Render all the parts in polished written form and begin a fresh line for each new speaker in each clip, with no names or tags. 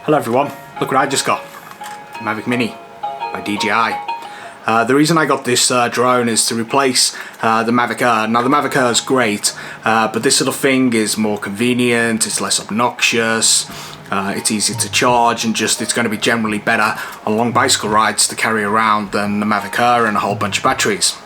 Hello everyone, look what I just got. Mavic Mini by DJI. The reason I got this drone is to replace the Mavic Air. Now the Mavic Air is great, but this sort of thing is more convenient, it's less obnoxious, it's easy to charge, and just it's going to be generally better on long bicycle rides to carry around than the Mavic Air and a whole bunch of batteries.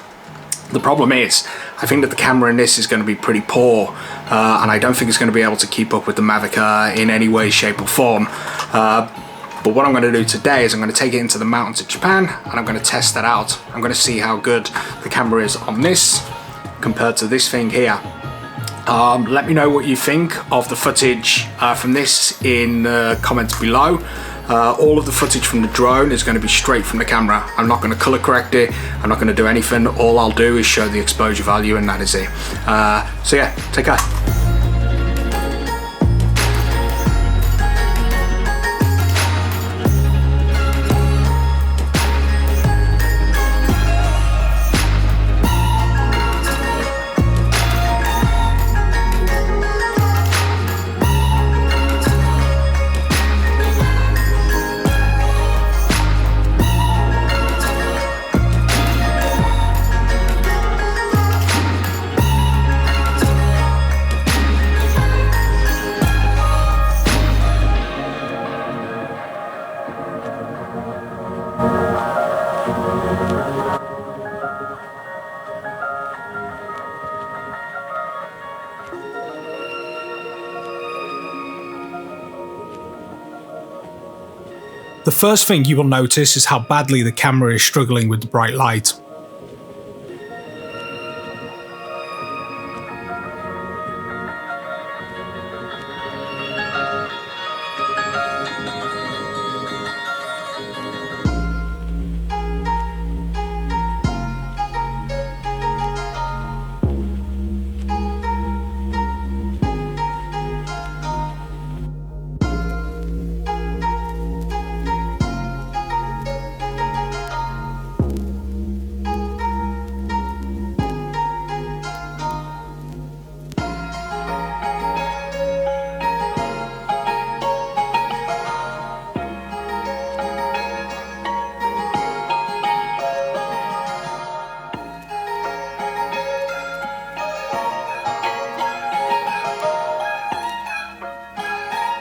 The problem is, I think that the camera in this is going to be pretty poor, and I don't think it's going to be able to keep up with the Mavic Air in any way, shape or form. But what I'm going to do today is I'm going to take it into the mountains of Japan and I'm going to test that out. I'm going to see how good the camera is on this compared to this thing here. Let me know what you think of the footage from this in the comments below. All of the footage from the drone is going to be straight from the camera. I'm not going to color correct it, I'm not going to do anything. All I'll do is show the exposure value and that is it. So yeah, take care.
The first thing you will notice is how badly the camera is struggling with the bright light.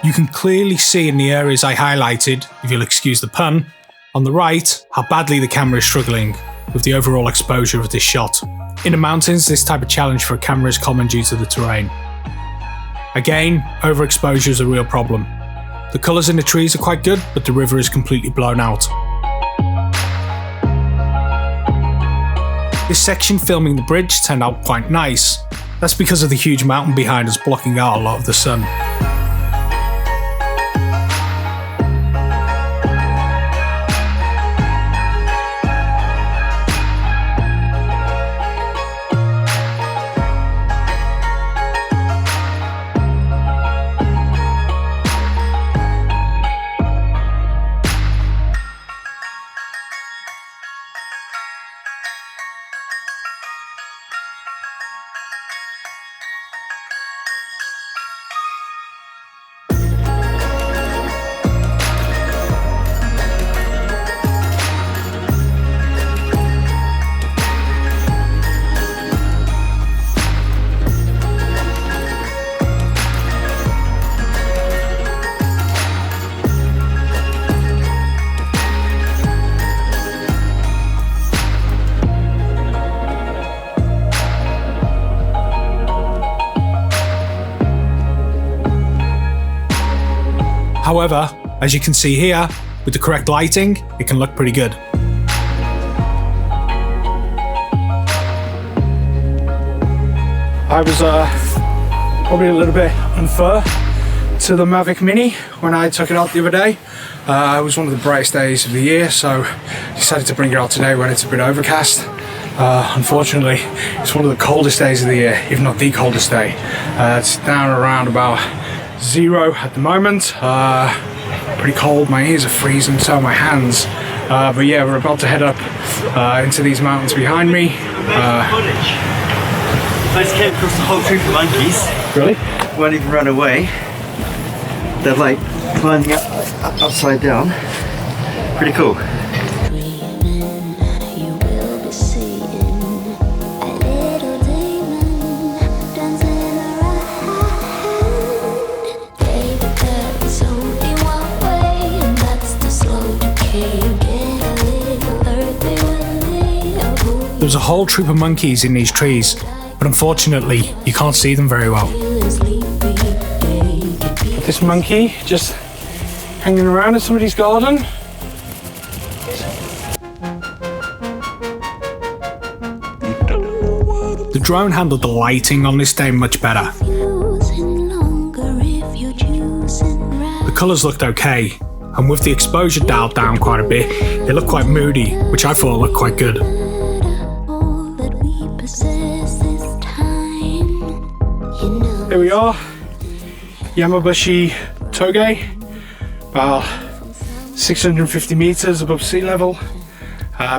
You can clearly see in the areas I highlighted, if you'll excuse the pun, on the right, how badly the camera is struggling with the overall exposure of this shot. In the mountains, this type of challenge for a camera is common due to the terrain. Again, overexposure is a real problem. The colours in the trees are quite good, but the river is completely blown out. This section filming the bridge turned out quite nice. That's because of the huge mountain behind us blocking out a lot of the sun. However, as you can see here, with the correct lighting, it can look pretty good.
I was probably a little bit unfair to the Mavic Mini when I took it out the other day. It was one of the brightest days of the year, so decided to bring it out today when it's a bit overcast. Unfortunately, it's one of the coldest days of the year, if not the coldest day. It's down around about 0 at the moment. Pretty cold, my ears are freezing, so are my hands. But yeah, we're about to head up into these mountains behind me.
I just came across the whole troop of monkeys.
Really?
Won't even run away. They're like climbing up upside down. Pretty cool.
There's a whole troop of monkeys in these trees, but unfortunately you can't see them very well. This monkey just hanging around in somebody's garden. The drone handled the lighting on this day much better. The colours looked okay, and with the exposure dialed down quite a bit, it looked quite moody, which I thought looked quite good. Here we are, Yamabushi Toge, about 650 meters above sea level.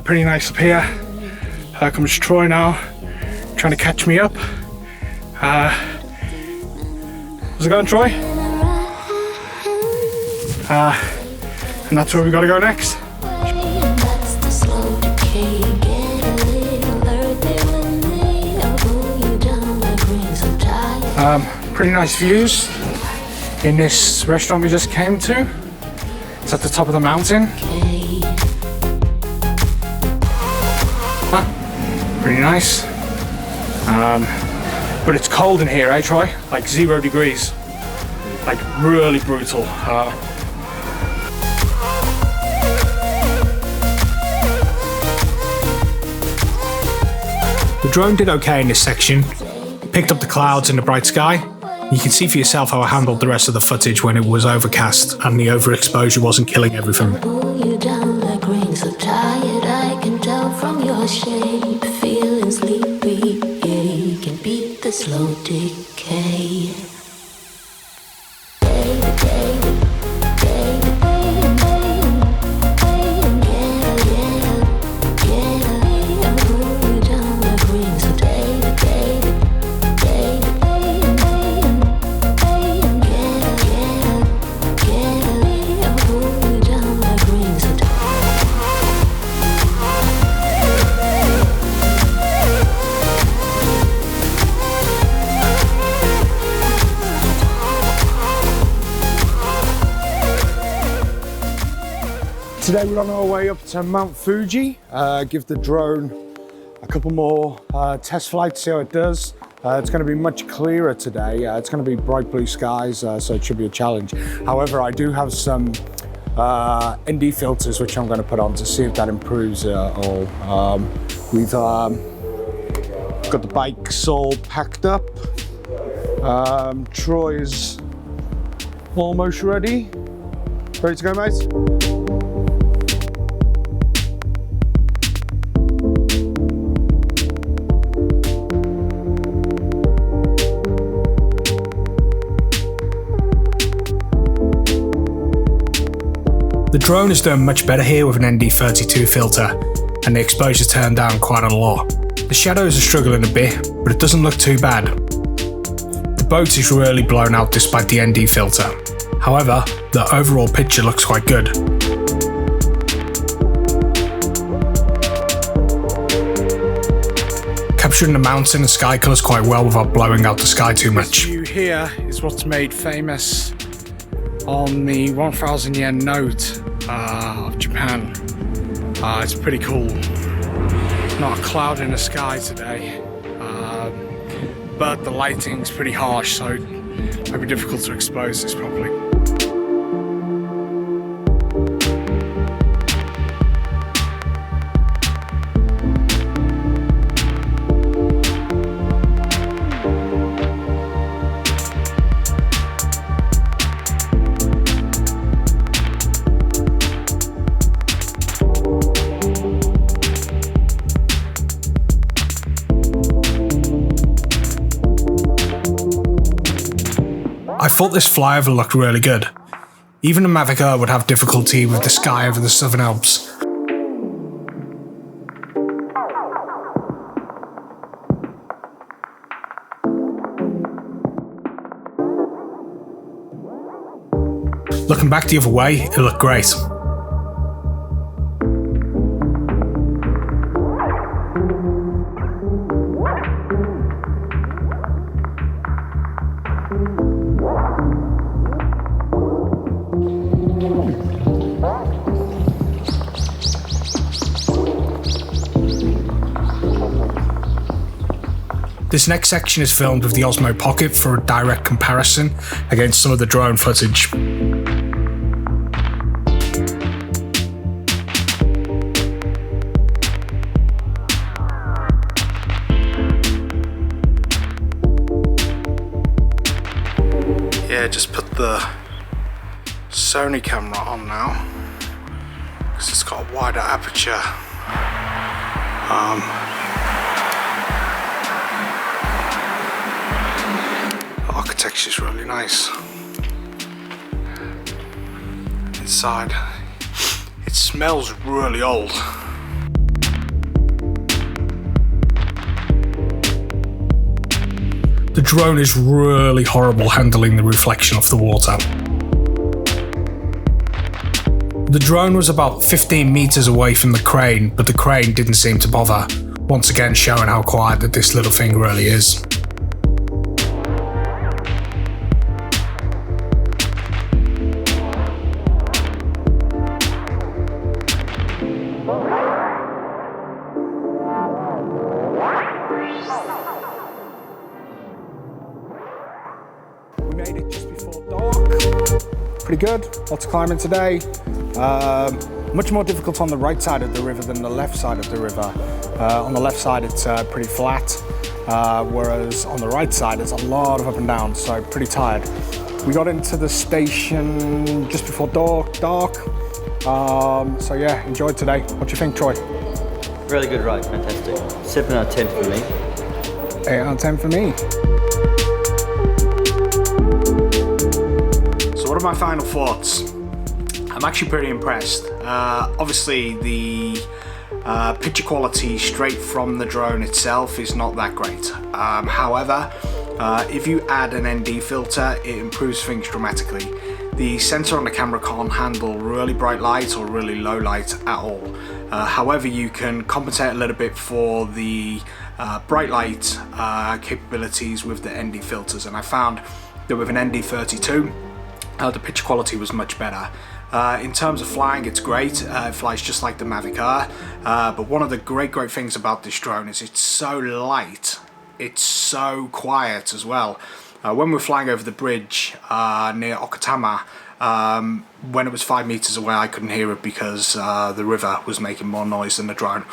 Pretty nice up here. Here comes Troy now, trying to catch me up. How's it going, Troy? And that's where we gotta go next. Pretty nice views in this restaurant we just came to. It's at the top of the mountain. Pretty nice. But it's cold in here, eh, Troy? Like 0 degrees. Like really brutal. The drone did okay in this section. It picked up the clouds and the bright sky. You can see for yourself how I handled the rest of the footage when it was overcast and the overexposure wasn't killing everything.
You down like rain, so tired I can tell from your shape. Feeling sleepy, yeah, you can beat the slow decay.
Today we're on our way up to Mount Fuji, give the drone a couple more test flights, see how it does. It's going to be much clearer today. It's going to be bright blue skies, so it should be a challenge. However, I do have some ND filters which I'm going to put on to see if that improves it at all. We've got the bikes all packed up. Troy is almost ready. Ready to go, mate?
The drone is doing much better here with an ND32 filter, and the exposure's turned down quite a lot. The shadows are struggling a bit, but it doesn't look too bad. The boat is really blown out despite the ND filter. However, the overall picture looks quite good. Capturing the mountain and sky colours quite well without blowing out the sky too much.
This view here is what's made famous on the 1,000 yen note of Japan. It's pretty cool. Not a cloud in the sky today, but the lighting's pretty harsh, so it might be difficult to expose this properly.
I thought this flyover looked really good. Even a Mavic Air would have difficulty with the sky over the Southern Alps. Looking Looking back the other way, it looked great. This next section is filmed with the Osmo Pocket for a direct comparison against some of the drone footage.
Yeah, just put the Sony camera on now because it's got a wider aperture. Architecture is really nice. Inside, it smells really old.
The drone is really horrible handling the reflection off the water. The drone was about 15 meters away from the crane, but the crane didn't seem to bother, once again showing how quiet that this little thing really is.
Made it just before dark. Pretty good, lots of climbing today. Much more difficult on the right side of the river than the left side of the river. On the left side it's pretty flat, whereas on the right side it's a lot of up and down, so pretty tired. We got into the station just before dark. So yeah, enjoyed today. What do you think, Troy?
Really good ride, fantastic. 7 out of 10 for me.
8 out of 10 for me. So what are my final thoughts? I'm actually pretty impressed. Obviously the picture quality straight from the drone itself is not that great. However, if you add an ND filter, it improves things dramatically. The sensor on the camera can't handle really bright light or really low light at all. However, you can compensate a little bit for the bright light capabilities with the ND filters, and I found that with an ND32 the picture quality was much better. In terms of flying, it's great. It flies just like the Mavic Air, but one of the great things about this drone is it's so light, it's so quiet as well. When we're flying over the bridge near Okatama, when it was 5 meters away, I couldn't hear it because the river was making more noise than the drone.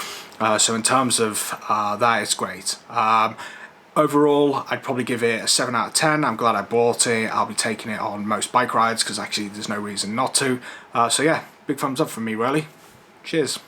So in terms of that, it's great. Overall, I'd probably give it a 7 out of 10. I'm glad I bought it. I'll be taking it on most bike rides because actually there's no reason not to. So yeah, big thumbs up from me really. Cheers.